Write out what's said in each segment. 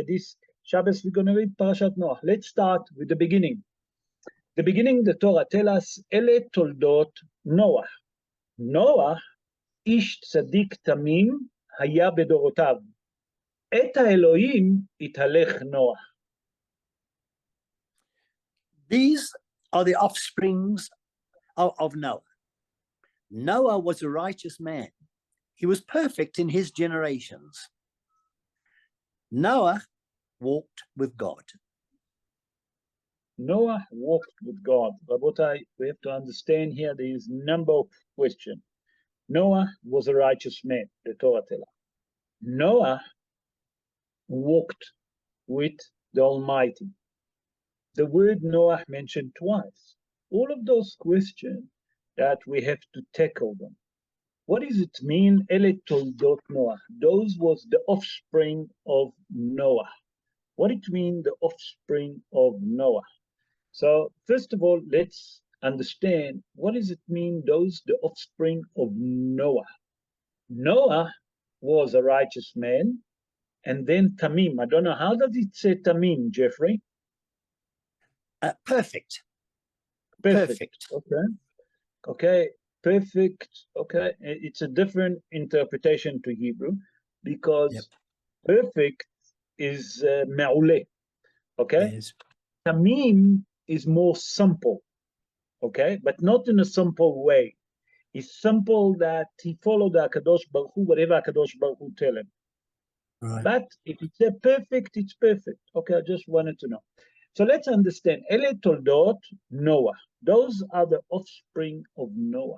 this Shabbos, we're going to read Parshat Noach. Let's start with the beginning. The beginning, the Torah tells us, Ele toldot Noach. Noach, ish tzadik tamim, haya bedorotav. Et Elohim italech Noach. These are the offsprings of Noah. Noah was a righteous man. He was perfect in his generations. Noah walked with God. Noah walked with God. Rabotai, we have to understand here there is a number of questions. Noah was a righteous man, the Torah tells us. Noah walked with the Almighty. The word Noah mentioned twice. All of those questions that we have to tackle them. What does it mean, Ele toldot Noah? Those was the offspring of Noah. What it mean, the offspring of Noah? So first of all, let's understand what does it mean, those the offspring of Noah. Noah was a righteous man, and then Tamim. I don't know, how does it say Tamim, Jeffrey? Perfect. Perfect. Okay. Perfect. Okay. It's a different interpretation to Hebrew because perfect is ma'ule. Okay. Yes. Tamim is more simple. Okay, but not in a simple way. It's simple that he followed the Kadosh Baruch Hu, whatever Kadosh Baruch Hu tell him. Right. But if it's a perfect, it's perfect. Okay, I just wanted to know. So let's understand. Ele toldot Noah. Those are the offspring of Noah.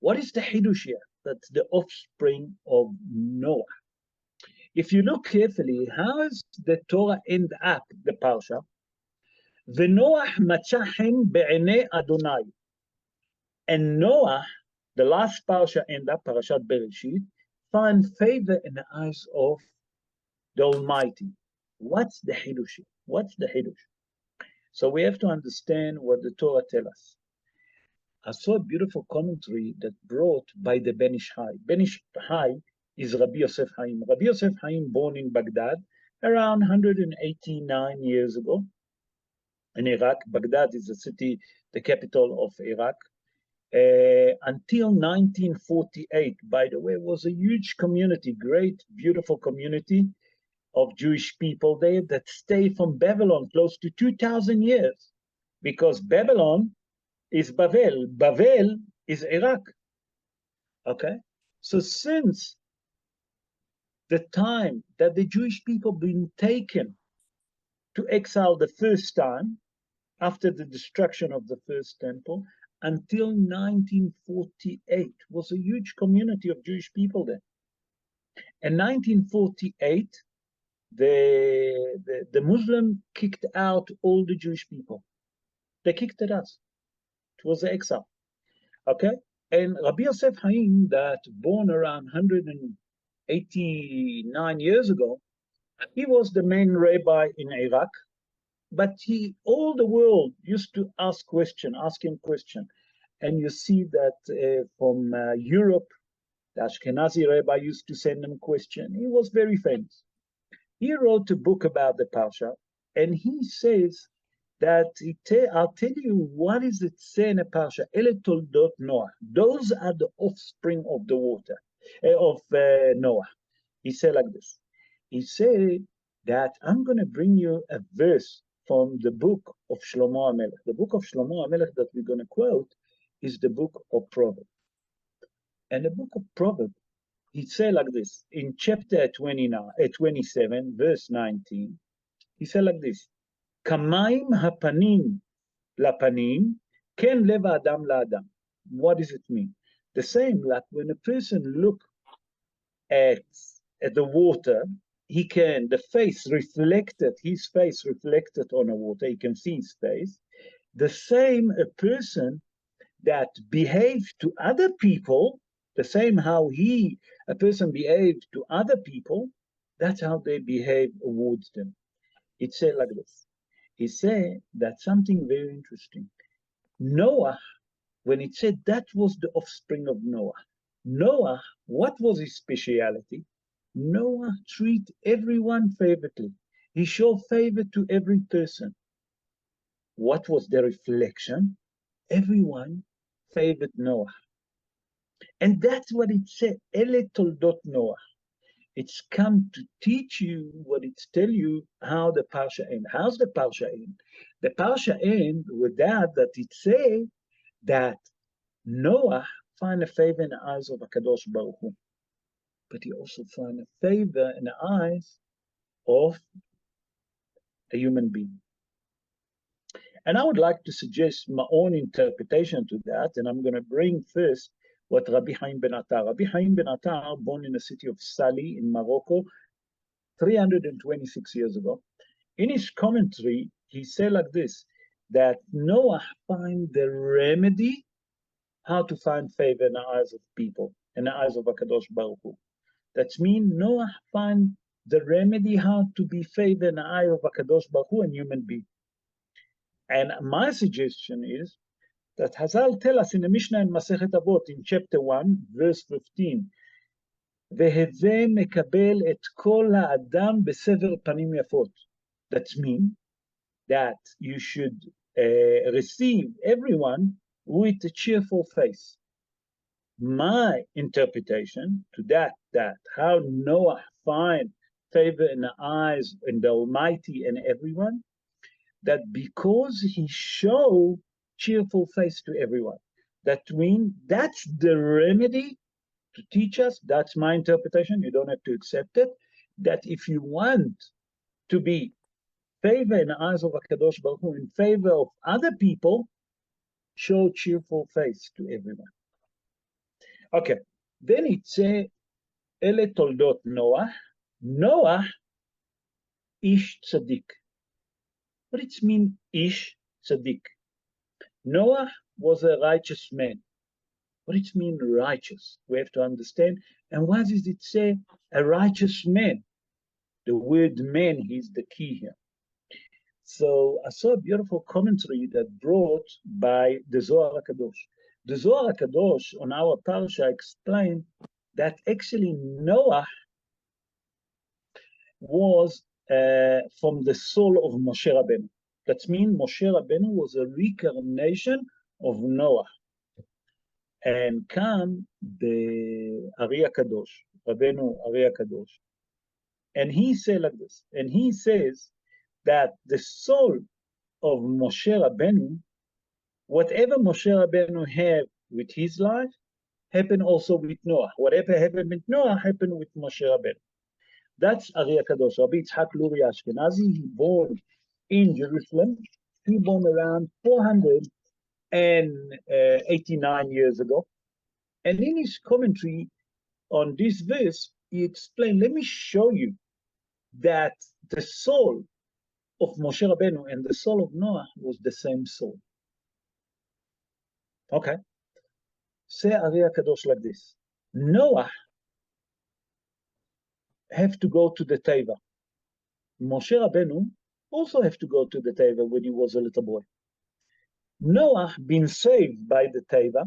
What is the Hidush here? That's the offspring of Noah. If you look carefully, how does the Torah end up the Parsha? V'Noach matza hen be'enei Adonai. And Noah, the last Parsha end up, Parashat Bereshit, find favor in the eyes of the Almighty. What's the Hidush? What's the Hidush? So we have to understand what the Torah tells us. I saw a beautiful commentary that brought by the Ben Ish Hai. Ben Ish Hai is Rabbi Yosef Haim. Rabbi Yosef Haim born in Baghdad around 189 years ago in Iraq. Baghdad is the city, the capital of Iraq. Until 1948, by the way, was a huge community, great, beautiful community of Jewish people there that stay from Babylon close to 2,000 years, because Babylon is Bavel. Bavel is Iraq. Okay? So since the time that the Jewish people been taken to exile the first time, after the destruction of the first temple, until 1948, was a huge community of Jewish people there. In 1948, the Muslim kicked out all the Jewish people. They kicked at us. It was the exile. Okay? And Rabbi Yosef Haim, that born around 189 years ago, he was the main rabbi in Iraq. But all the world used to ask him question. And you see that from Europe, the Ashkenazi rabbi used to send him question. He was very famous. He wrote a book about the Parsha, and he says that, I'll tell you what is it say in the Parsha, Ele toldot Noah. Those are the offspring of the water, of Noah. He said like this. He said that I'm going to bring you a verse from the book of Shlomo HaMelech. The book of Shlomo HaMelech that we're going to quote is the book of Proverbs. And the book of Proverbs, he said like this, in chapter 27, verse 19, he said like this, Kamaim hapanim lapanim, ken lev adam laadam. What does it mean? The same, like when a person look at the water, he can, his face reflected on the water, he can see his face. The same, a person that behaves to other people, the same how a person behaved to other people, that's how they behave towards them. It said like this. He said that something very interesting. Noah, when it said that was the offspring of Noah, Noah, what was his speciality? Noah treated everyone favorably. He showed favor to every person. What was the reflection? Everyone favored Noah. And that's what it said. Ele toldot Noah. It's come to teach you what it's tell you how the Parsha end. How's the Parsha end? The Parsha end with that it say that Noah find a favor in the eyes of HaKadosh Baruch Hu. But he also find a favor in the eyes of a human being. And I would like to suggest my own interpretation to that, and I'm going to bring first what Rabbi Haim ben Attar. Rabbi Haim ben Attar, born in the city of Sali in Morocco, 326 years ago. In his commentary, he said like this, that Noah find the remedy how to find favor in the eyes of people, in the eyes of HaKadosh Baruch Hu. That means Noah find the remedy how to be favored in the eye of HaKadosh Baruch Hu and human being. And my suggestion is that Hazal tell us in the Mishnah in Masechet Avot in chapter 1, verse 15, והווה מקבל את כל האדם בסבר פנים יפות. That means that you should receive everyone with a cheerful face. My interpretation to that how Noah find favor in the eyes of the Almighty and everyone, that because he showed cheerful face to everyone, that means that's the remedy to teach us. That's my interpretation. You don't have to accept it. That if you want to be favor in the eyes of HaKadosh Baruch Hu, in favor of other people, show cheerful face to everyone. Okay, then it says, Ele toldot Noah. Noah, ish tzaddik. What does it mean, ish tzaddik? Noah was a righteous man. What does it mean, righteous? We have to understand. And what does it say, a righteous man? The word man is the key here. So I saw a beautiful commentary that brought by the Zohar HaKadosh. The Zohar HaKadosh on our Parsha explained that actually Noah was from the soul of Moshe Rabbeinu. That means Moshe Rabbeinu was a reincarnation of Noah. And come the Ari HaKadosh, Rabbeinu Ari HaKadosh, and he said like this, and he says that the soul of Moshe Rabbeinu, whatever Moshe Rabbeinu had with his life, happened also with Noah. Whatever happened with Noah happened with Moshe Rabbeinu. That's Ari HaKadosh, Rabbi Yitzhak Luri Ashkenazi. He born in Jerusalem. He born around 489 years ago. And in his commentary on this verse, he explained, let me show you that the soul of Moshe Rabbeinu and the soul of Noah was the same soul. Okay. Say Ari HaKadosh like this. Noah have to go to the Teva. Moshe Rabbeinu also have to go to the Teva when he was a little boy. Noah been saved by the Teva.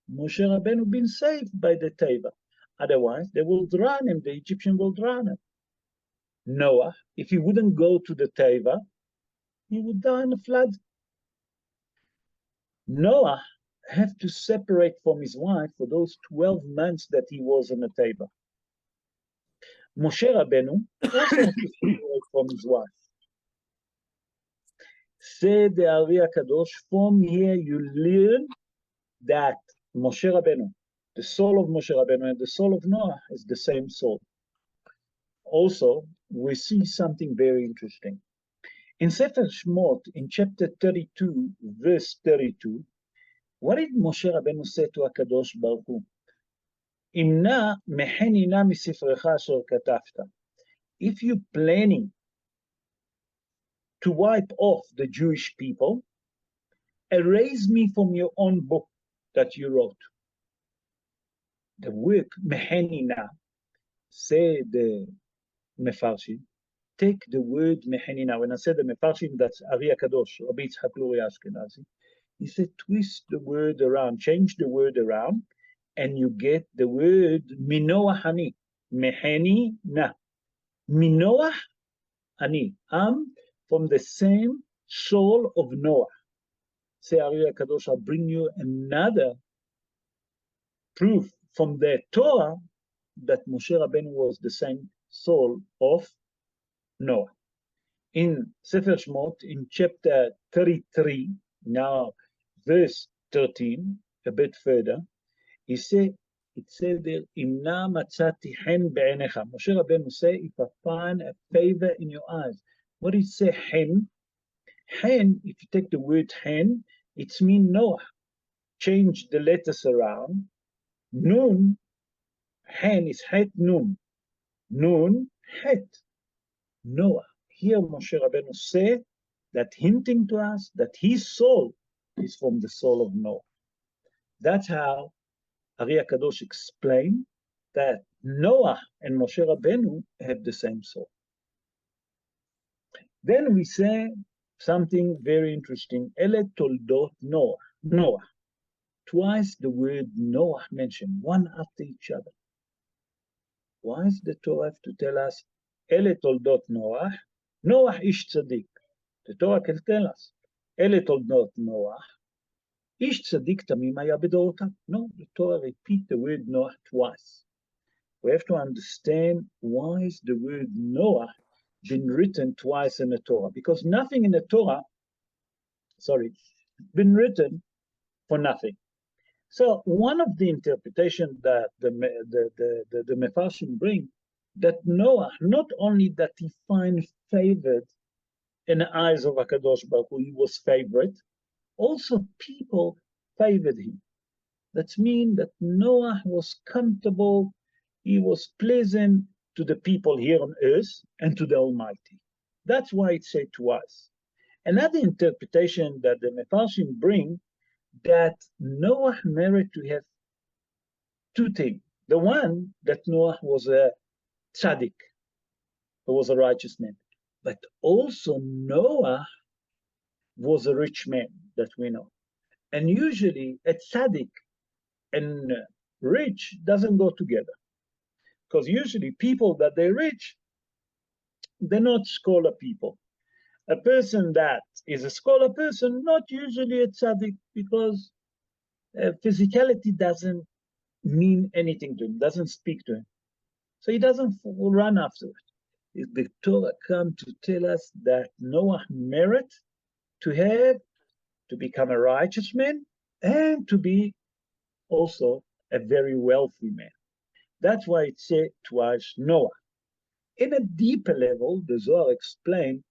Moshe Rabbeinu been saved by the Teva. Otherwise, they will drown him. The Egyptian will drown him. Noah, if he wouldn't go to the Teva, he would die in a flood. Noah have to separate from his wife for those 12 months that he was in the Teva. Moshe Rabbeinu also has to separate from his wife. Say the Ari HaKadosh, from here you learn that Moshe Rabbeinu, the soul of Moshe Rabbeinu and the soul of Noah is the same soul. Also, we see something very interesting. In Sefer Shmot, in chapter 32, verse 32, what did Moshe Rabbeinu say to HaKadosh Baruch Hu? Imna mehenina misifrecha asher katafta. If you're planning to wipe off the Jewish people, erase me from your own book that you wrote. The word mehenina, say the Mefarshim, take the word mehenina. When I say the Mefarshim, that's Ari HaKadosh, Rabbi Yitzhak Luri Ashkenazi. He said, twist the word around, change the word around, and you get the word minoah hani, meheni na. Minoah Ani. I'm from the same soul of Noah. Say Ari Kadosh, I'll bring you another proof from the Torah that Moshe Rabbeinu was the same soul of Noah. In Sefer Shmot, in chapter 33, now verse 13, a bit further, it says there, Imna matzati hen be'enecha. Moshe Rabbeinu say, if I find a favor in your eyes. What did it say, hen? Hen, if you take the word hen, it's mean Noah. Change the letters around. Nun, hen is het nun. Nun, het. Noah. Here Moshe Rabbeinu say that, hinting to us that his soul is from the soul of Noah. That's how Ari Kadosh explained that Noah and Moshe Rabbeinu have the same soul. Then we say something very interesting. Ele toldot Noah. Noah. Twice the word Noah mentioned, one after each other. Why does the Torah have to tell us Ele toldot Noah? Noah ish tzaddik. The Torah can tell us Ele toldot Noah. Ish tzaddik tamim haya bedorotav. No, the Torah repeat the word Noah twice. We have to understand why is the word Noah been written twice in the Torah, because nothing in the Torah, been written for nothing. So one of the interpretations that the Mefarshim bring, that Noah, not only that he find favored in the eyes of HaKadosh Baruch Hu, he was favorite, also people favored him. That means that Noah was comfortable, he was pleasant to the people here on earth and to the Almighty. That's why it said twice. Another interpretation that the Mefarshim bring, that Noah merit to have two things. The one, that Noah was a tzaddik, he was a righteous man. But also Noah was a rich man, that we know. And usually a tzaddik and rich doesn't go together. Because usually people that they're rich, they're not scholar people. A person that is a scholar person, not usually a tzaddik, because physicality doesn't mean anything to him, doesn't speak to him. So he doesn't run after it. The Torah come to tell us that Noah merit to become a righteous man and to be also a very wealthy man. That's why it said twice Noah. In a deeper level, the Zohar explained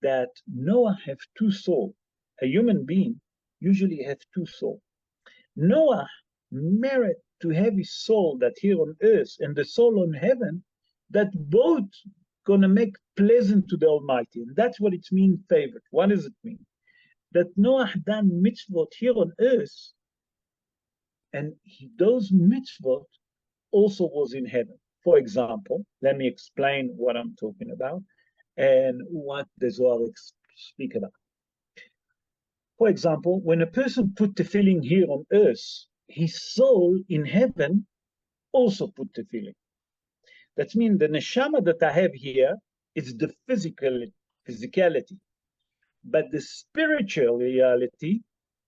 that Noah have two souls. A human being usually have two souls. Noah merit to have his soul that here on earth and the soul on heaven, that both gonna make pleasant to the Almighty. And that's what it means, favorite. What does it mean? That Noah done mitzvot here on earth, and those mitzvot also was in heaven. For example, let me explain what I'm talking about and what the Zohar speak about. For example, when a person put tefillin here on earth, his soul in heaven also put tefillin. That means the neshama that I have here is the physicality, but the spiritual reality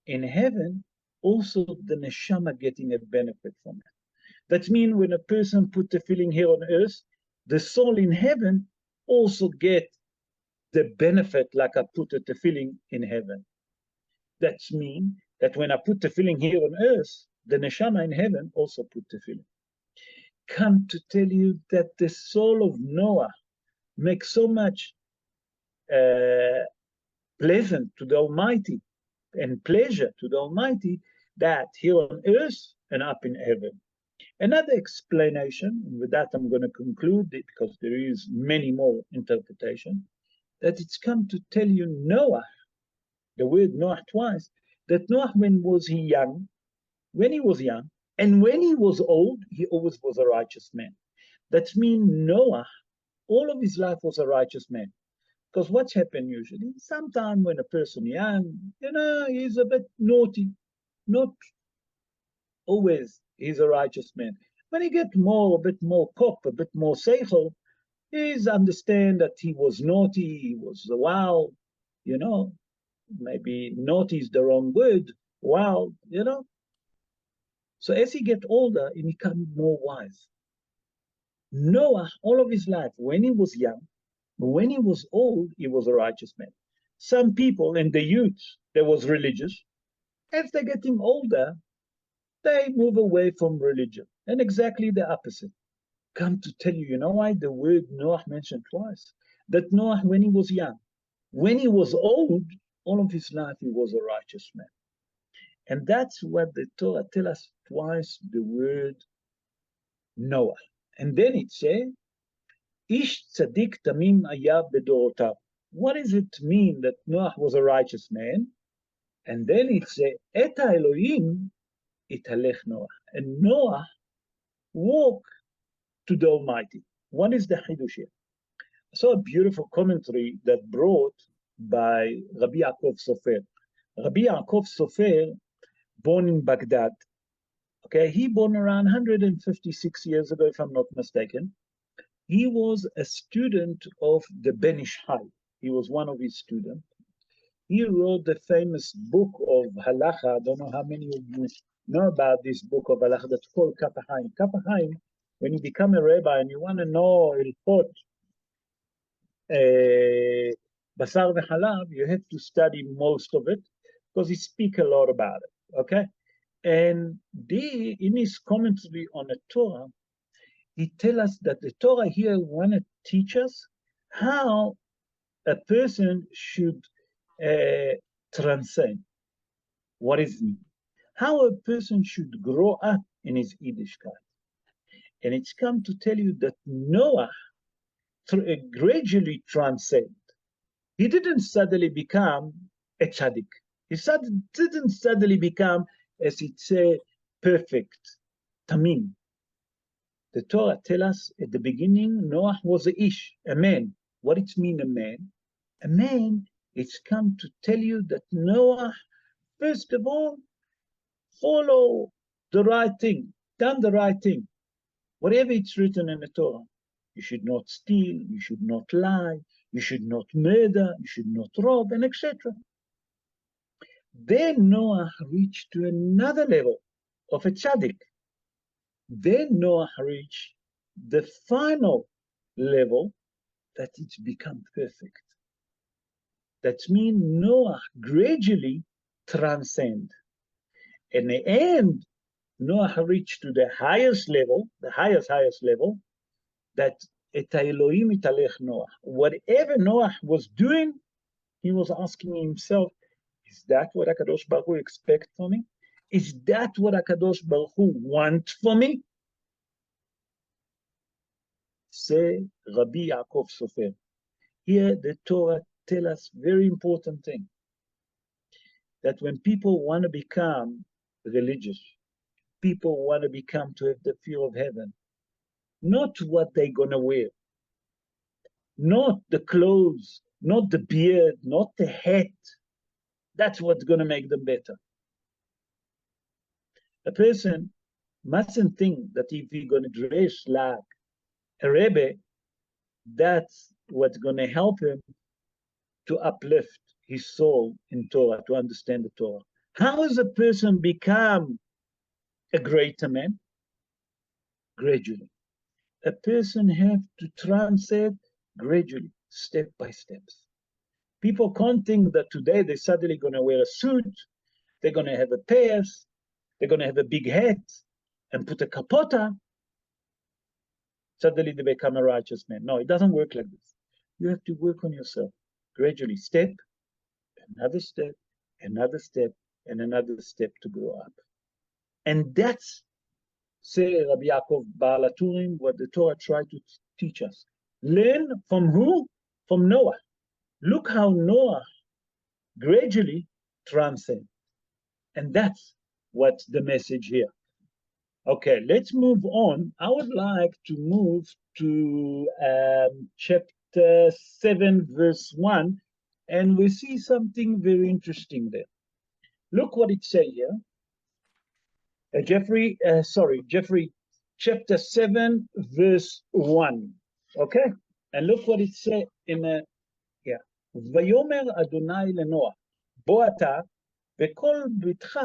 in heaven, also the neshama getting a benefit from it. That means when a person put tefillin here on earth, the soul in heaven also get the benefit like I put a tefillin in heaven. That means that when I put tefillin here on earth, the neshama in heaven also put tefillin. Come to tell you that the soul of Noah makes so much pleasant to the Almighty and pleasure to the Almighty, that here on earth and up in heaven. Another explanation, and with that I'm going to conclude it because there is many more interpretation, that it's come to tell you Noah, the word Noah twice, that Noah when was he young, and when he was old, he always was a righteous man. That means Noah, all of his life was a righteous man. Because what's happened usually, sometimes when a person young, he's a bit naughty, not always he's a righteous man. When he gets a bit more kop, a bit more seichel, He's understand that he was naughty, he was wild, you know, maybe naughty is the wrong word, wild, you know. So as he get older, he become more wise. Noah, all of his life, when he was young, when he was old, he was a righteous man. Some people in the youth, they was religious. As they're getting older, they move away from religion. And exactly the opposite. Come to tell you, you know why the word Noah mentioned twice? That Noah, when he was young, when he was old, all of his life he was a righteous man. And that's what the Torah tells us twice the word Noah. And then it says, Ish tzaddik tamim aya bedorotav. What does it mean that Noah was a righteous man? And then it says, Et Elohim italech Noah. And Noah walked to the Almighty. What is the Hidush here? I saw a beautiful commentary that brought by Rabbi Yaakov Sofer. Rabbi Yaakov Sofer, born in Baghdad, okay, he born around 156 years ago, if I'm not mistaken. He was a student of the Ben Ish Chai. He was one of his students. He wrote the famous book of Halacha. I don't know how many of you know about this book of Halacha that's called Kaf HaChaim. Kaf HaChaim, when you become a rabbi and you want to know Ilchot, Basar v'Halav, you have to study most of it because he speaks a lot about it, okay? And in his commentary on the Torah, he tells us that the Torah here want to teach us how a person should transcend. What is it? How a person should grow up in his Yiddishkeit. And it's come to tell you that Noah gradually transcend. He didn't suddenly become a tzaddik. He didn't suddenly become, as it says, perfect, tamim. The Torah tells us at the beginning, Noah was a ish, a man. What it mean, a man? A man, it's come to tell you that Noah, first of all, follow the right thing, done the right thing. Whatever it's written in the Torah, you should not steal, you should not lie, you should not murder, you should not rob, and etc. Then Noah reached to another level of a tzaddik. Then Noah reached the final level that it's become perfect. That means Noah gradually transcend. In the end, Noah reached to the highest level, the highest level, that et Elohim italech Noah. Whatever Noah was doing, he was asking himself, is that what HaKadosh Baruch Hu expect from me? Is that what HaKadosh Baruch Hu want for me? Say Rabbi Yaakov Sofer. Here the Torah tells us very important thing. That when people want to become religious, people want to become to have the fear of heaven, not what they're going to wear, not the clothes, not the beard, not the hat. That's what's going to make them better. A person mustn't think that if he's going to dress like a Rebbe, that's what's going to help him to uplift his soul in Torah, to understand the Torah. How does a person become a greater man? Gradually. A person has to transcend gradually, step by steps. People can't think that today they're suddenly going to wear a suit, they're going to have a purse, they're going to have a big hat and put a kapota. Suddenly they become a righteous man. No, it doesn't work like this. You have to work on yourself gradually, step, another step, another step, and another step to grow up. And that's, say Rabbi Yaakov Baal HaTurim, what the Torah tried to teach us. Learn from who? From Noah. Look how Noah gradually transcends. And that's what's the message here. Okay, let's move on. I would like to move to chapter 7, verse 1, and we see something very interesting there. Look what it says here. Jeffrey, chapter 7, verse 1. Okay? And look what it said in a, yeah. ויאמר אדוני לנוח, בוא אתה וכל ביתך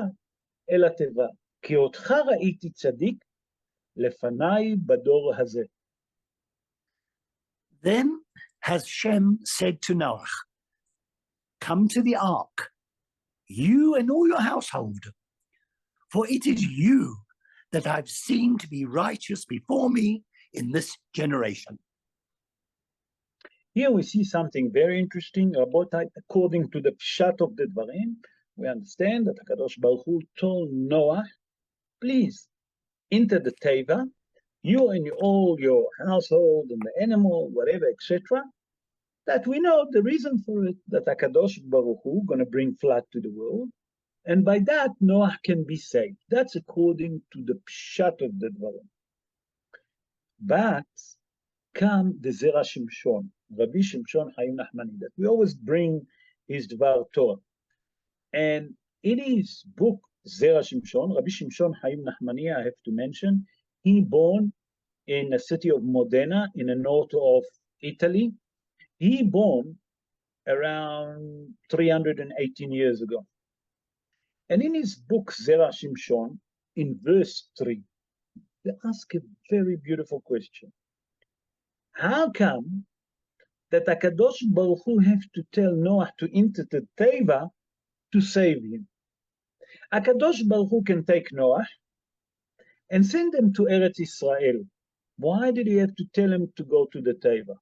אל התיבה, כי אותך ראיתי צדיק לפניי בדור הזה. Then has Shem said to Noach, come to the ark, you and all your household, for it is you that I've seen to be righteous before me in this generation. Here we see something very interesting. Rabotai, according to the Pshat of the Dvarim, we understand that HaKadosh Baruch Hu told Noah, please enter the Teva, you and all your household and the animal, whatever, etc. That we know the reason for it, that HaKadosh Baruch Hu going to bring flood to the world, and by that Noah can be saved. That's according to the Pshat of the Dvarim. But come the Zera Shimshon, Rabbi Shimshon Hayim Nachmani, that we always bring his Dvar Torah. And in his book, Zera Shimshon, Rabbi Shimshon Hayim Nachmani, I have to mention, he born in the city of Modena, in the north of Italy. He born around 318 years ago. And in his book, Zera Shimshon, in verse 3, they ask a very beautiful question. How come that HaKadosh Baruch Hu have to tell Noah to enter the Teva to save him? HaKadosh Baruch Hu can take Noah and send him to Eretz Israel. Why did he have to tell him to go to the Teva?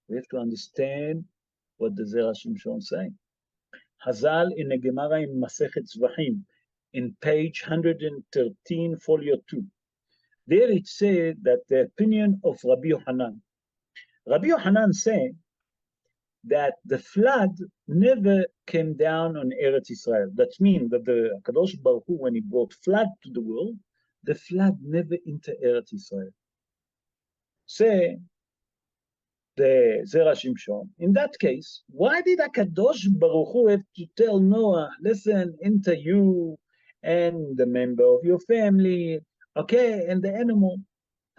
We have to understand what the Zera Shimshon saying. Hazal in the Gemara in Masechet Zvachim, in page 113, folio 2. There it said that the opinion of Rabbi Yohanan. Rabbi Yohanan said that the flood never came down on Eretz Israel. That means that the Kadosh Baruch Hu, when he brought flood to the world, the flood never entered Eretz Israel. Say the Zera Shimshon, in that case, why did HaKadosh Baruch Hu have to tell Noah, listen, enter you and the member of your family, okay, and the animal?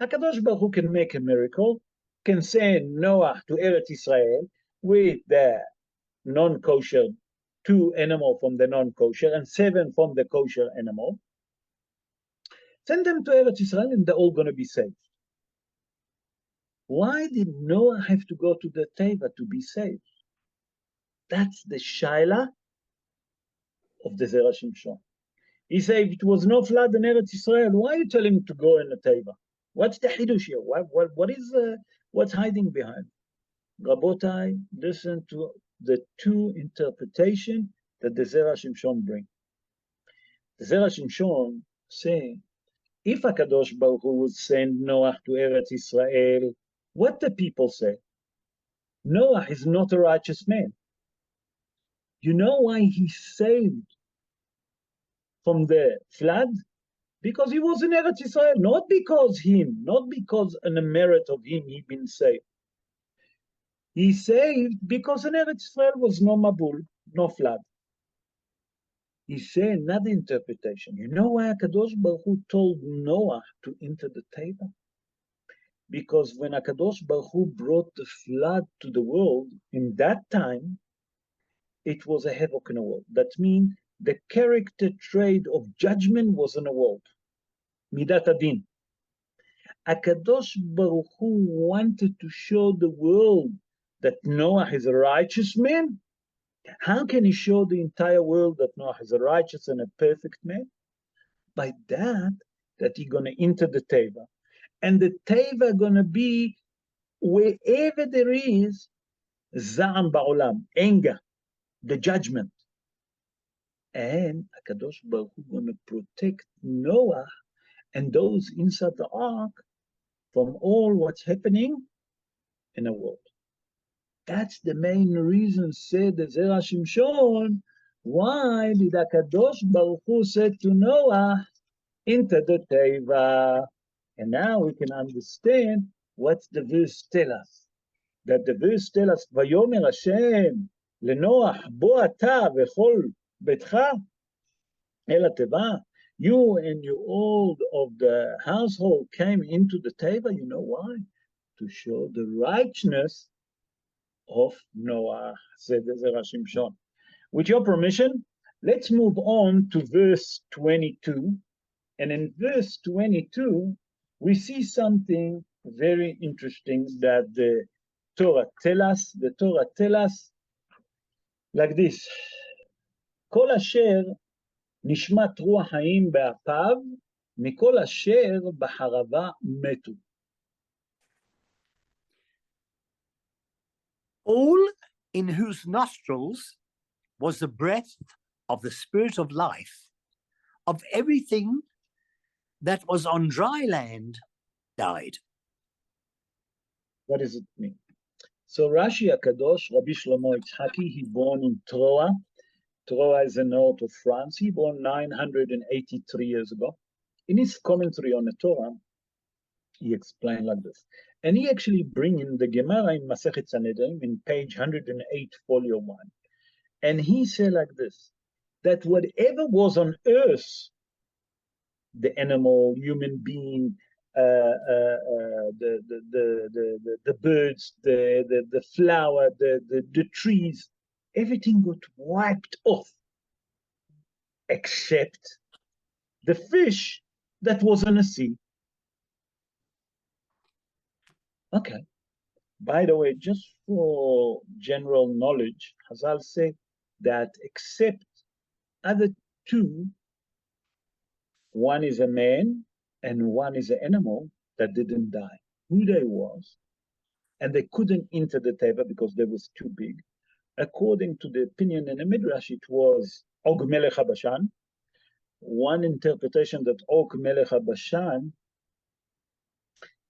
HaKadosh Baruch Hu can make a miracle, can send Noah to Eretz Israel with the non-kosher, 2 animals from the non-kosher and 7 from the kosher animal. Send them to Eretz Israel and they're all going to be saved. Why did Noah have to go to the Teva to be saved? That's the shaila of the Zera Shimshon. He said, if it was no flood in Eretz Israel, why are you telling him to go in the Teva? What's the hidush here? What's hiding behind? Rabotai, listen to the 2 interpretations that the Zera Shimshon bring. The Zera Shimshon say, if HaKadosh Baruch Hu would send Noah to Eretz Israel, what the people say? Noah is not a righteous man. You know why he saved from the flood? Because he was in Eretz Israel, not because on the merit of him he been saved. He saved because in Eretz Israel was no Mabul, no flood. He said another interpretation. You know why HaKadosh Baruch Hu told Noah to enter the Teva? Because when HaKadosh Baruch Hu brought the flood to the world, in that time, it was a havoc in the world. That means the character trait of judgment was in the world. Midat Adin. HaKadosh Baruch Hu wanted to show the world that Noah is a righteous man. How can he show the entire world that Noah is a righteous and a perfect man? By that he's going to enter the Teva. And the Teva going to be wherever there is Za'am Ba'olam, anger, the judgment. And HaKadosh Baruch Hu going to protect Noah and those inside the ark from all what's happening in the world. That's the main reason, said the Zera Shimshon, why did HaKadosh Baruch Hu said to Noah, enter the Teva. And now we can understand what the verse tells us. That the verse tells us, Vayomer Hashem lenoach bo ata v'chol betcha el hateva. You and your old of the household came into the Teva. You know why? to show the righteousness of Noah, said the Rashi Shon. With your permission, let's move on to verse 22. And in verse 22, we see something very interesting that the Torah tells us. The Torah tells us like this: כל אשר נשמת רוח חיים באפיו, מכל אשר בחרבה מתו. All in whose nostrils was the breath of the spirit of life, of everything that was on dry land, died. What does it mean? So Rashi HaKadosh, Rabbi Shlomo Yitzhaki, he born in Troa. Troa is the north of France. He born 983 years ago. In his commentary on the Torah, he explained like this. And he actually bring in the Gemara in Masechet Sanhedrin in page 108, folio 1. And he said like this, that whatever was on earth, the animal, human being, the birds, the flower, the trees, everything got wiped off, except the fish that was in the sea. Okay. By the way, just for general knowledge, Hazal say that except other two, one is a man and one is an animal that didn't die. Who they was, and they couldn't enter the teva because they was too big. According to the opinion in the Midrash, it was Og Melech HaBashan. One interpretation that Og Melech HaBashan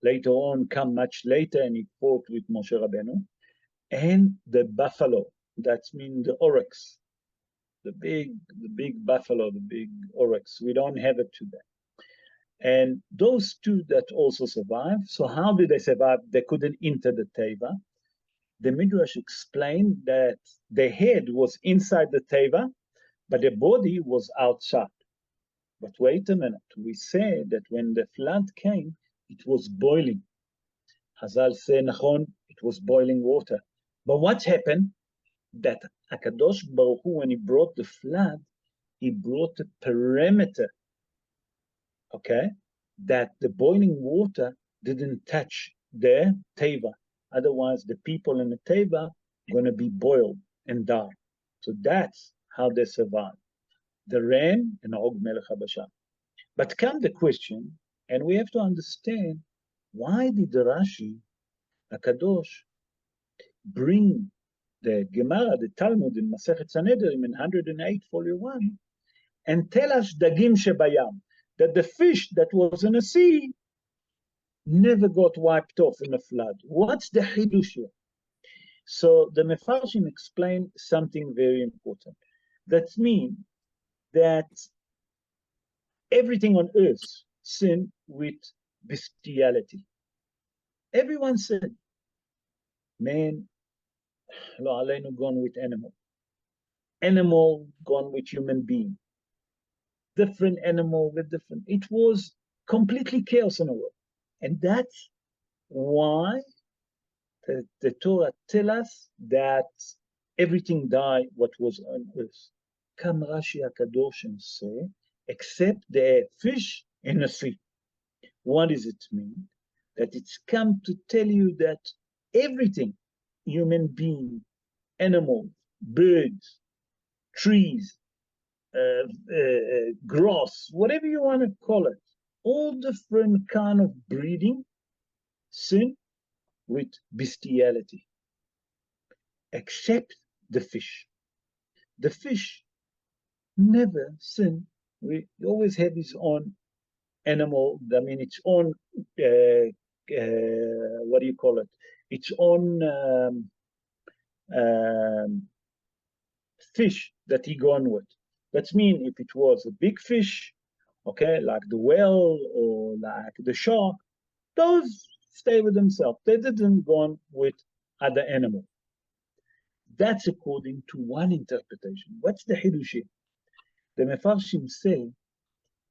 later on come much later and he fought with Moshe Rabbeinu. And the buffalo, that means the oryx, the big buffalo, the big oryx. We don't have it today. And those two that also survived. So how did they survive? They couldn't enter the teva. The Midrash explained that the head was inside the teva, but the body was outside. But wait a minute, we say that when the flood came, it was boiling. Hazal say, Nachon, it was boiling water. But what happened? That HaKadosh Baruch Hu, when he brought the flood, he brought a perimeter, okay, that the boiling water didn't touch the teva. Otherwise, the people in the teva are going to be boiled and die. So that's how they survived. The ram and Og Melech HaBashan. But come the question, and we have to understand, why did the Rashi, HaKadosh, bring the Gemara, the Talmud in Masechet Sanhedrin in 108, folio 1, and tell us Dagim Shebayam, that the fish that was in the sea never got wiped off in a flood? What's the Hidush here? So the Mefarshim explain something very important. That means that everything on earth sinned with bestiality. Everyone sinned. Man, lo aleinu, gone with animal. Animal gone with human being. Different animal with different. It was completely chaos in the world. And that's why the Torah tells us that everything died what was on earth. Come Rashi HaKadosh and say, except the fish in the sea. What does it mean? That it's come to tell you that everything, human being, animals, birds, trees, grass, whatever you want to call it, all different kind of breeding, sin with bestiality, except the fish. The fish never sin. We always have his own animal, I mean, its own, what do you call it? Its own fish that he gone with. That means if it was a big fish, okay, like the whale or like the shark, those stay with themselves. They didn't go on with other animals. That's according to one interpretation. What's the Hidush? The Mefarshim say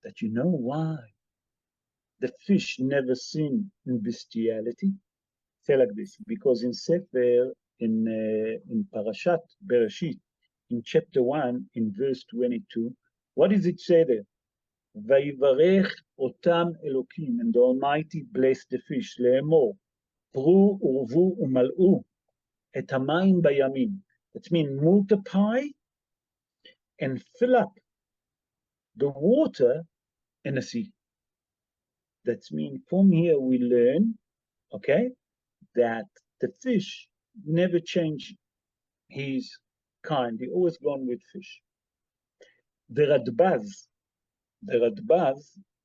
that you know why the fish never sin in bestiality? say like this, because in Sefer, in Parashat Bereshit, in chapter 1, in verse 22, what does it say there? Vayivarech otam Elokim, and the Almighty blessed the fish, לאמור, פרו ורבו ומלאו את המים בימים. That means multiply and fill up the water in the sea. That means from here we learn, okay, that the fish never change his kind. He always gone with fish. The Radbaz,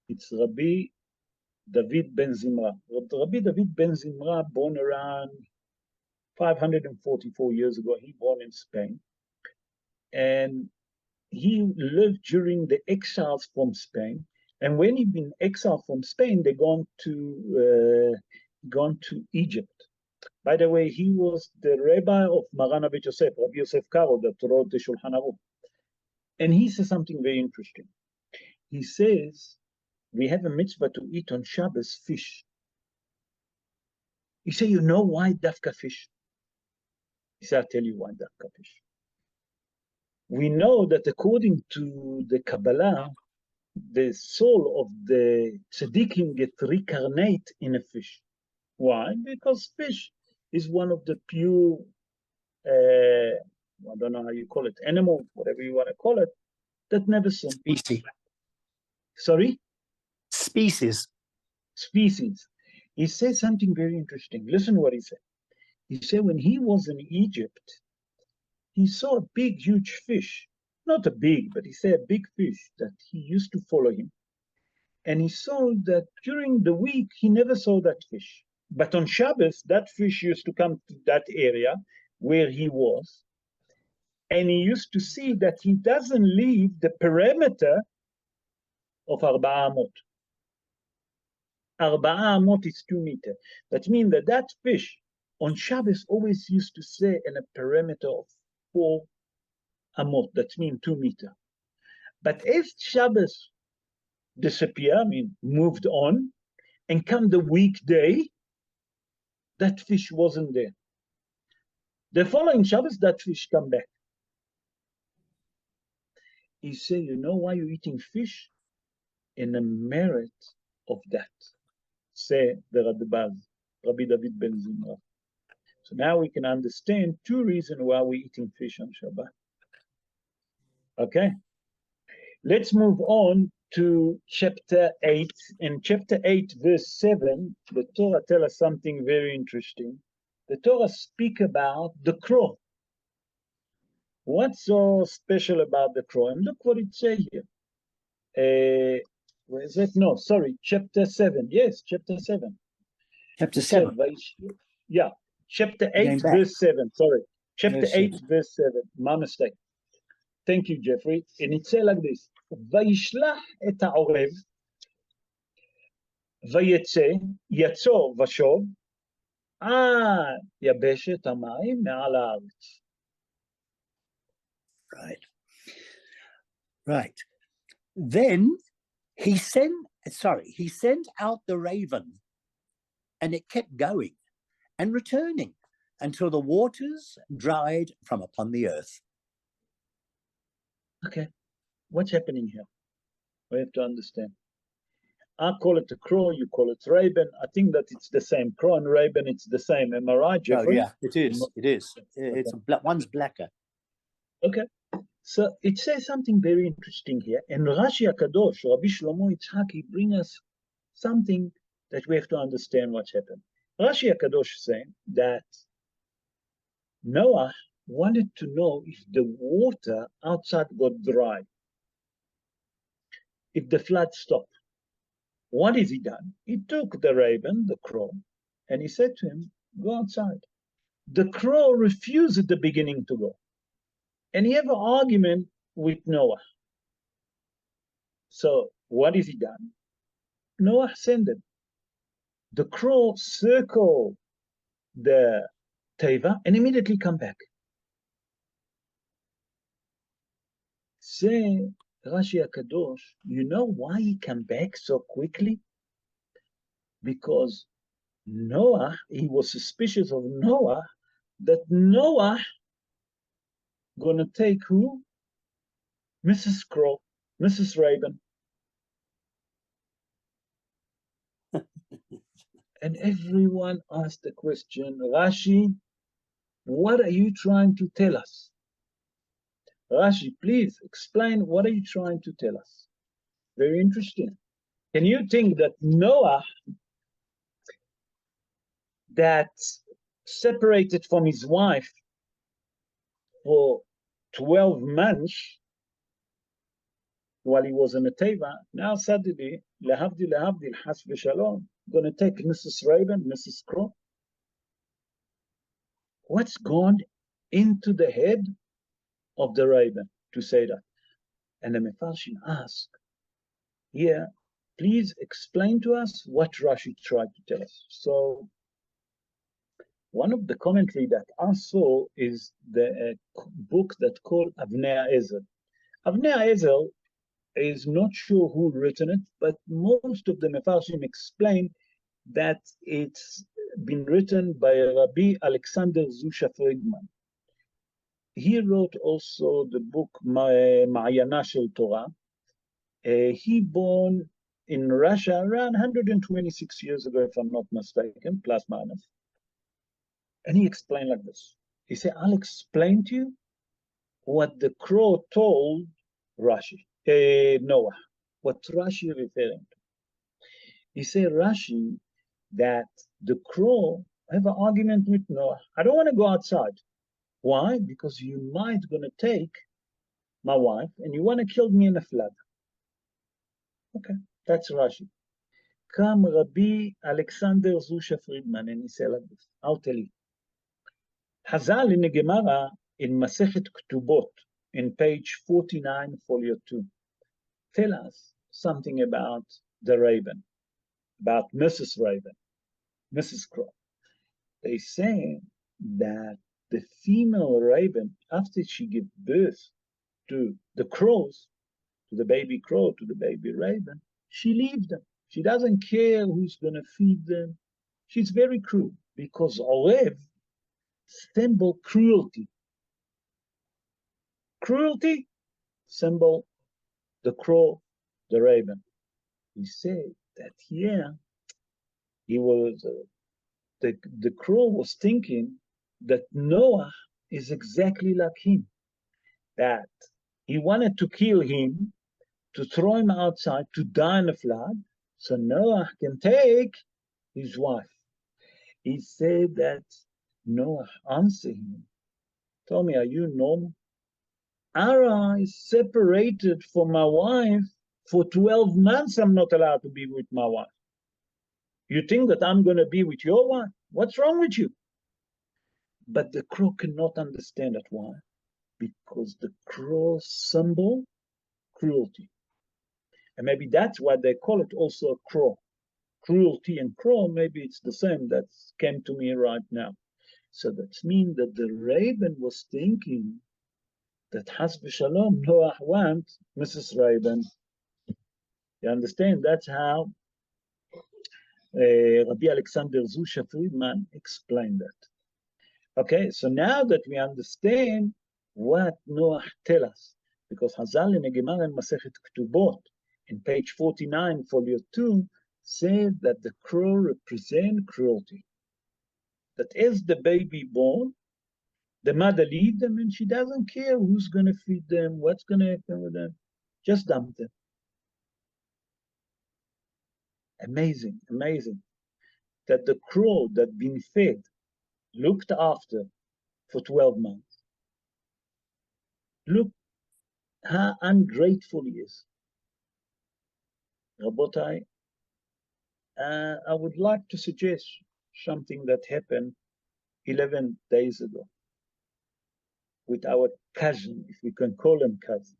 it's Rabbi David ben Zimra. Rabbi David ben Zimra, born around 544 years ago. He born in Spain. And he lived during the exiles from Spain. And when he been exiled from Spain, they gone to Egypt. By the way, he was the rabbi of Maran Rabbi Yosef, Rabbi Yosef Karo, that wrote the Shulchan Aruch. And he says something very interesting. He says, we have a mitzvah to eat on Shabbos fish. He said, you know why dafka fish? He said, I'll tell you why dafka fish. We know that according to the Kabbalah, the soul of the tzaddikim get reincarnate in a fish. Why? Because fish is one of the pure, I don't know how you call it, animal, whatever you want to call it, that never sin. Species. Sorry? Species. Species. He says something very interesting. Listen what he said. He said when he was in Egypt, he saw a big, huge fish. Not a big, but he said a big fish that he used to follow him. And he saw that during the week, he never saw that fish. But on Shabbos, that fish used to come to that area where he was. And he used to see that he doesn't leave the perimeter of Arba'a Amot. Arba'a Amot is 2 meters. That means that that fish on Shabbos always used to stay in a perimeter of 4 Amot. That means 2 meters. But as Shabbos disappeared, moved on, and come the weekday, that fish wasn't there. The following Shabbos, that fish come back. He said, you know why you're eating fish? In the merit of that. Say the Radbaz, Rabbi David ben Zimra. So now we can understand 2 reasons why we're eating fish on Shabbat. Okay. Let's move on to chapter 8. In chapter 8, verse 7, the Torah tells us something very interesting. The Torah speaks about the crow. What's so special about the crow? And look what it says here. Where is it? No, sorry, chapter 7. Yes, chapter 7. Chapter 7. Yeah, chapter 8, verse 7. Sorry, chapter 8, verse 7. My mistake. Thank you, Jeffrey. And it says like this, וישלח את העורב, ויצא, יצור ושוב, עד יבשת המים מעל הארץ. Right. Then he sent out the raven, and it kept going and returning until the waters dried from upon the earth. Okay, what's happening here? We have to understand. I call it a crow, you call it raven. I think that it's the same. Crow and raven, it's the same. Am I right, Jeffrey? Oh, yeah, it is. It is. It's one's blacker. Okay. So it says something very interesting here. And Rashi HaKadosh, Rabbi Shlomo Yitzhaki, bring us something that we have to understand what's happened. Rashi HaKadosh is saying that Noah wanted to know if the water outside got dry, if the flood stopped. What has he done? He took the raven, the crow, and he said to him, go outside. The crow refused at the beginning to go. And he had an argument with Noah. So what has he done? Noah sent him. The crow circled the teva and immediately come back. Say, Rashi HaKadosh, you know why he came back so quickly? Because Noah, he was suspicious of Noah, that Noah gonna take who? Mrs. Crow, Mrs. Raven. And everyone asked the question, Rashi, what are you trying to tell us? Rashi, please explain, what are you trying to tell us? Very interesting. Can you think that Noah, that separated from his wife for 12 months while he was in a teva, now suddenly, lehavdil, has v'shalom, going to take Mrs. Raven, Mrs. Crow? What's gone into the head of the Raven to say that? And the Mefarshim ask, here, please explain to us what Rashi tried to tell us. So one of the commentary that I saw is the book that called Avnei Ezel. Avnei Ezel is not sure who written it, but most of the Mefarshim explain that it's been written by Rabbi Alexander Zusha Friedman. He wrote also the book Ma'ayana Shel Torah. He born in Russia around 126 years ago, if I'm not mistaken, plus minus. And he explained like this. He said, I'll explain to you what the crow told Rashi, Noah, what Rashi referring to. He said, Rashi, that the crow have an argument with Noah. I don't want to go outside. Why? Because you might going to take my wife and you want to kill me in a flood. Okay, that's Rashi. Come Rabbi Alexander Zusha Friedman, and he said like this. I'll tell you. Hazal in the Gemara in Masechet Ketubot, in page 49, folio 2, tell us something about the raven, about Mrs. Raven, Mrs. Crow. They say that the female raven, after she gives birth to the crows, to the baby crow, to the baby raven, she leaves them. She doesn't care who's going to feed them. She's very cruel because Orev symbol cruelty. Cruelty symbol the crow, the raven. He said that here he was the crow was thinking that Noah is exactly like him, that he wanted to kill him, to throw him outside, to die in a flood, so Noah can take his wife. He said that Noah answered him, told me, are you normal? Our eyes separated from my wife for 12 months. I'm not allowed to be with my wife. You think that I'm going to be with your wife? What's wrong with you? But the crow cannot understand that. Why? Because the crow symbol cruelty. And maybe that's why they call it also a crow. Cruelty and crow, maybe it's the same. That came to me right now. So that means that the raven was thinking that Has v'shalom Noah wants Mrs. Raven. You understand? That's how Rabbi Alexander Zusha Friedman explained that. Okay, so now that we understand what Noah tell us, because Hazal in the Gemara in Masechet Ketubot, in page 49, folio 2, said that the crow represent cruelty. That as the baby born, the mother leaves them and she doesn't care who's going to feed them, what's going to happen with them, just dump them. Amazing, amazing. That the crow that been fed, looked after for 12 months, look how ungrateful he is. Rabotai, I would like to suggest something that happened 11 days ago with our cousin, if we can call him cousin.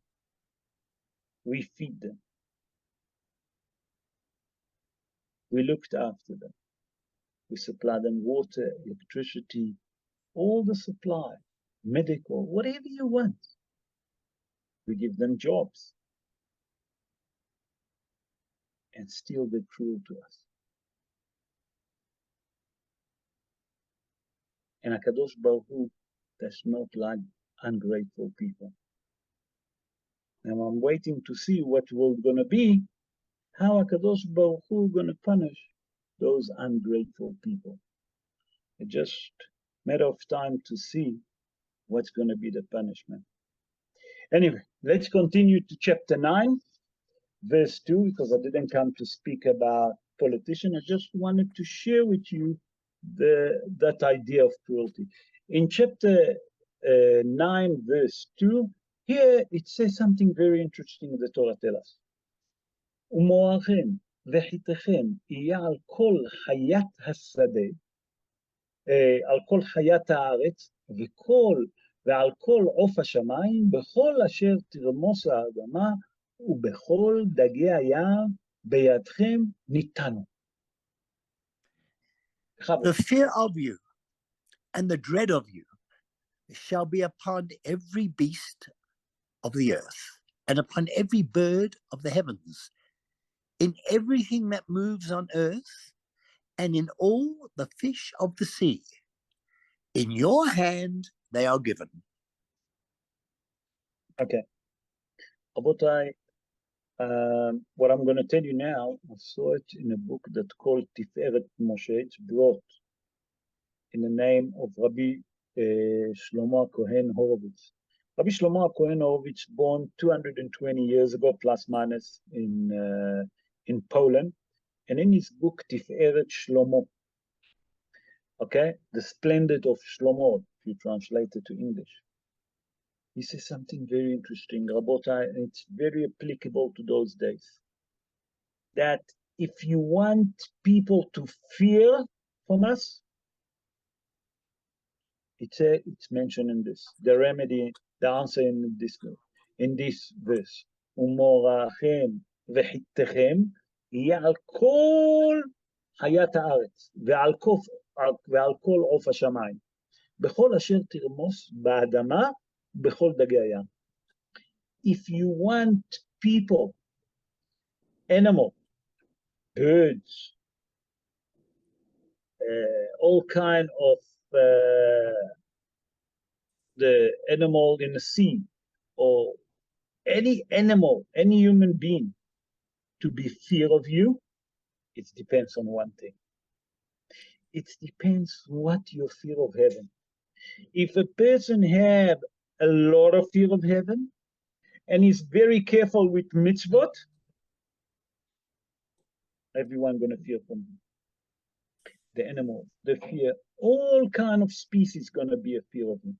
We feed them. We looked after them. We supply them water, electricity, all the supply, medical, whatever you want. We give them jobs. And still they're cruel to us. And HaKadosh Baruch Hu does not like ungrateful people. Now I'm waiting to see what will gonna be, how HaKadosh Baruch Hu gonna punish those ungrateful people. It's just a matter of time to see what's gonna be the punishment. Anyway, let's continue to chapter 9, verse 2, because I didn't come to speak about politician. I just wanted to share with you that idea of cruelty. In chapter 9, verse 2, here it says something very interesting the Torah tells us. ומואכם וחיתכם יהיה על כל חיית השדה, על כל חיית הארץ, ועל כל עוף השמיים, בכל אשר תרמוס האדמה, ובכל דגי הים, בידכם ניתנו. The fear of you and the dread of you shall be upon every beast of the earth, and upon every bird of the heavens, in everything that moves on earth, and in all the fish of the sea. In your hand they are given. Okay. Rabotai, what I'm going to tell you now, I saw it in a book that's called Tiferet Moshe. It's brought in the name of Rabbi Shlomo Cohen Horowitz. Rabbi Shlomo Cohen Horowitz, born 220 years ago, plus minus, in Poland. And in his book, Tiferet Shlomo, okay, the splendid of Shlomo, if you translate it to English, he says something very interesting, Rabotai, and it's very applicable to those days. That if you want people to fear from us, it's mentioned in this. The remedy, the answer in this verse. ומוראכם וחיתכם יהיה על כל חיית הארץ ועל כל עוף השמיים, בכל אשר תרמוס באדמה, בכל דגי הים. If you want people, animal, birds, all kind of the animal in the sea, or any animal, any human being, to be fear of you, it depends on one thing. It depends what your fear of heaven. If a person have a lot of fear of heaven and is very careful with mitzvot, everyone gonna fear from him. The animal, the fear, all kind of species gonna be a fear of him.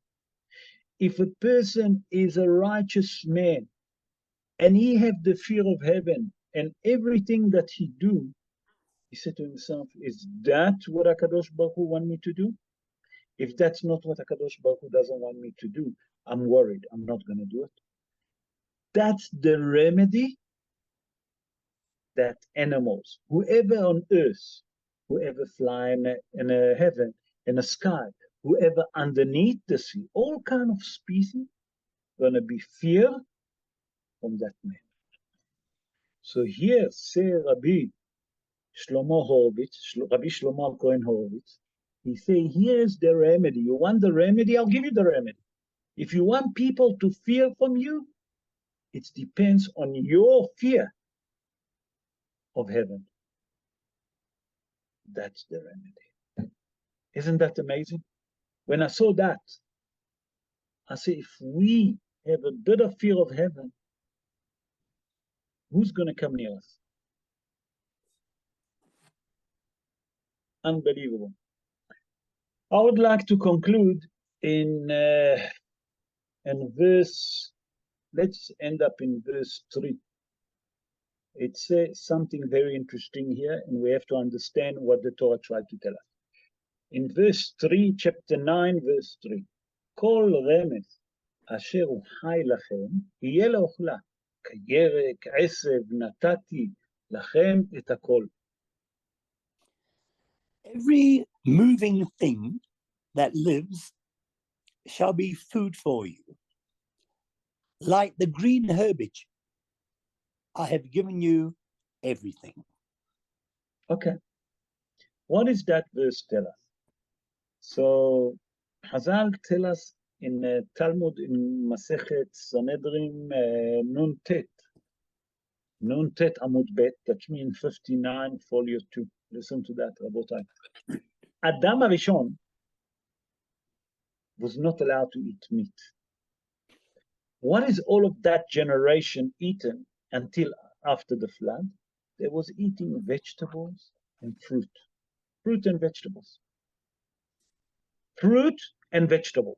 If a person is a righteous man and he have the fear of heaven and everything that he do, he said to himself, is that what HaKadosh Baruch Hu want me to do? If that's not what HaKadosh Baruch Hu doesn't want me to do, I'm worried, I'm not gonna do it. That's the remedy that animals, whoever on earth, whoever fly in a heaven, in the sky, whoever underneath the sea, all kind of species, gonna be fear from that man. So here, say Rabbi Shlomo Horowitz, Rabbi Shlomo Cohen Horowitz, he say, here's the remedy. You want the remedy? I'll give you the remedy. If you want people to fear from you, it depends on your fear of heaven. That's the remedy. Isn't that amazing? When I saw that, I say, if we have a bit of fear of heaven, who's going to come near us? Unbelievable. I would like to conclude in verse, let's end up in verse 3. It says something very interesting here, and we have to understand what the Torah tried to tell us. In verse 3, chapter 9, verse 3, כל רמז אשר הוא חי לכם, יהיה לאוכלה, כירק, עשב, נתתי לכם את הכל. Every moving thing that lives shall be food for you. Like the green herbage, I have given you everything. Okay. What does that verse tell us? So Chazal tell us in Talmud in Masechet Sanhedrin Nun Tet Amud Bet, that means 59 folio 2. Listen to that, Rabotai. Adam HaRishon was not allowed to eat meat. What is all of that generation eaten until after the flood? They was eating vegetables and fruit. Fruit and vegetables. Fruit and vegetables.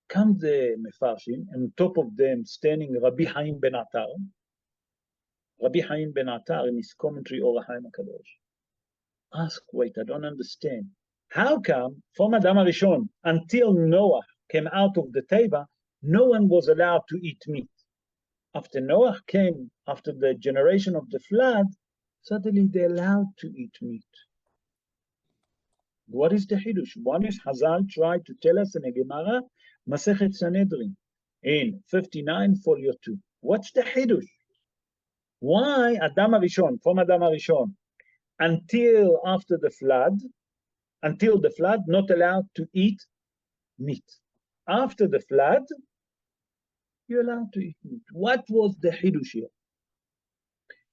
Come the Mefarshim, and on top of them standing Rabbi Haim ben Attar. Rabbi Haim ben Attar in his commentary Or HaHaim HaKadosh. Ask, wait, I don't understand. How come from Adam HaRishon until Noah came out of the Teva, no one was allowed to eat meat? After Noah came, after the generation of the flood, suddenly they're allowed to eat meat. What is the Hidush? One is Hazal tried to tell us in a Gemara, Masechet Sanhedrin, in 59 folio 2. What's the Hidush? Why Adam HaRishon, from Adam HaRishon, until after the flood, not allowed to eat meat. After the flood, you're allowed to eat meat. What was the Hidush here?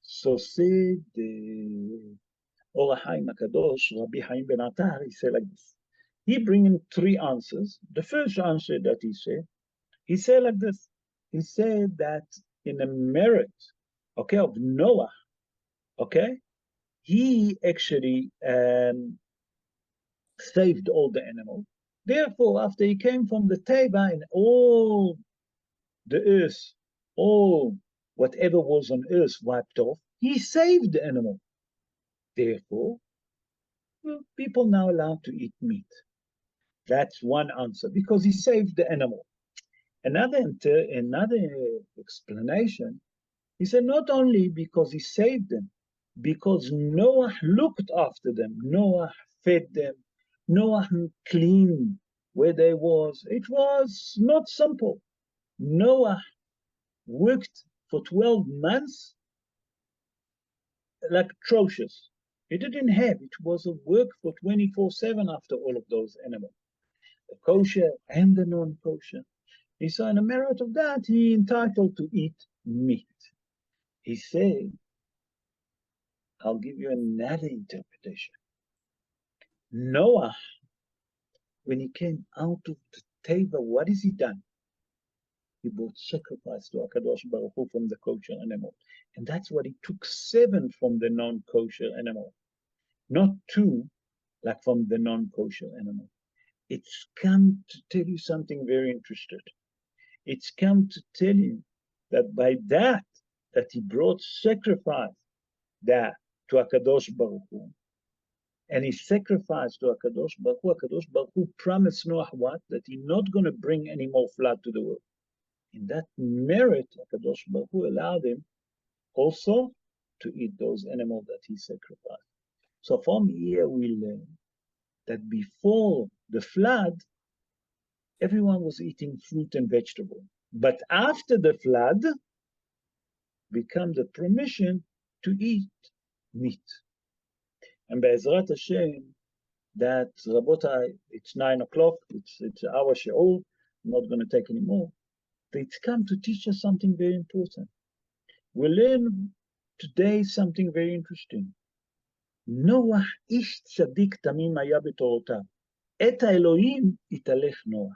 So said the Or HaHaim HaKadosh, Rabbi Haim ben Attar, he said like this. He bringing 3 answers. The first answer that he said like this. He said that in the merit, okay, of Noah, okay, he actually saved all the animals. Therefore, after he came from the Teva and all the earth, all whatever was on earth wiped off, he saved the animal. Therefore, people now allowed to eat meat. That's one answer, because he saved the animal. Another explanation, he said not only because he saved them, because Noah looked after them. Noah fed them. Noah cleaned where they was. It was not simple. Noah worked for 12 months like atrocious. He didn't have, it was a work for 24/7 after all of those animals. The kosher and the non-kosher. He saw in the merit of that, he entitled to eat meat. He said, I'll give you another interpretation. Noah, when he came out of the Teva, what has he done? He brought sacrifice to HaKadosh Baruch Hu from the kosher animal. And that's what he took 7 from the non-kosher animal. Not 2, like from the non-kosher animal. It's come to tell you something very interesting. It's come to tell you that by that he brought sacrifice that to HaKadosh Baruch Hu, and he sacrificed to HaKadosh Baruch Hu promised Noach what? That he's not going to bring any more flood to the world. In that merit, HaKadosh Baruch Hu allowed him also to eat those animals that he sacrificed. So from here we learn that before the flood, everyone was eating fruit and vegetable. But after the flood, becomes the permission to eat meat. And Be'ezrat Hashem, that Rabotai, it's 9 o'clock, it's our shi'ur, I'm not going to take any more. But it's come to teach us something very important. We learn today something very interesting. Noach ish tzadik tamim haya betorotav. Et ha'Elohim italech Noach.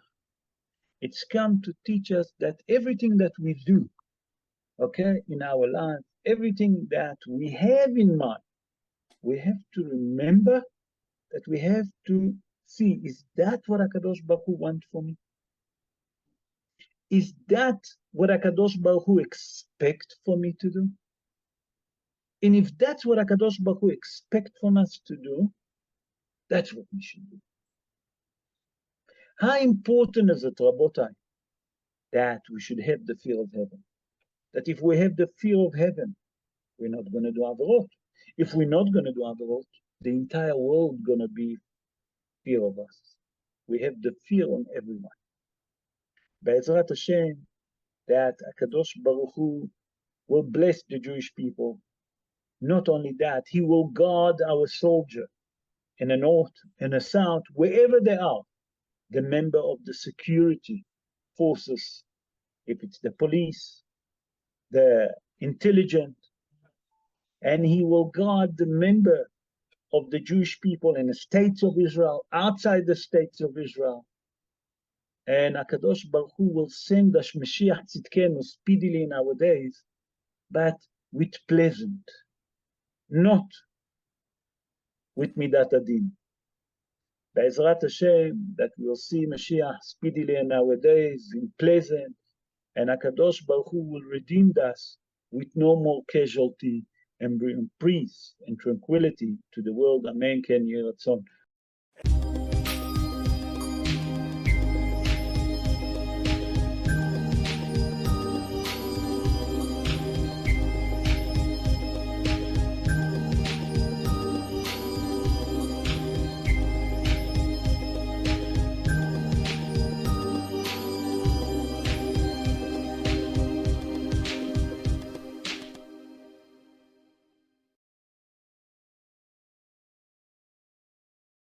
It's come to teach us that everything that we do, okay, in our life, everything that we have in mind, we have to remember that we have to see, is that what HaKadosh Baruch Hu wants for me? Is that what HaKadosh Baruch Hu expects for me to do? And if that's what HaKadosh Baruch Hu expects from us to do, that's what we should do. How important is it, Rabotai, that we should have the fear of heaven? That if we have the fear of heaven, we're not going to do avarot. If we're not going to do avarot, the entire world going to be fear of us. We have the fear on everyone. Be'ezrat Hashem, that HaKadosh Baruch Hu will bless the Jewish people. Not only that, he will guard our soldier. in the north, in the south, wherever they are, the member of the security forces, if it's the police, the intelligence, and he will guard the member of the Jewish people in the states of Israel, outside the states of Israel. And HaKadosh Baruch Hu will send us Mashiach Tzidkenu speedily in our days, but with pleasant, not with Midat Adin. Be'ezrat Hashem, that we'll see Mashiach speedily in our days, in pleasant, and HaKadosh Baruch Hu will redeem us with no more casualty and bring peace and tranquility to the world. Amen. Ken Yeratzon.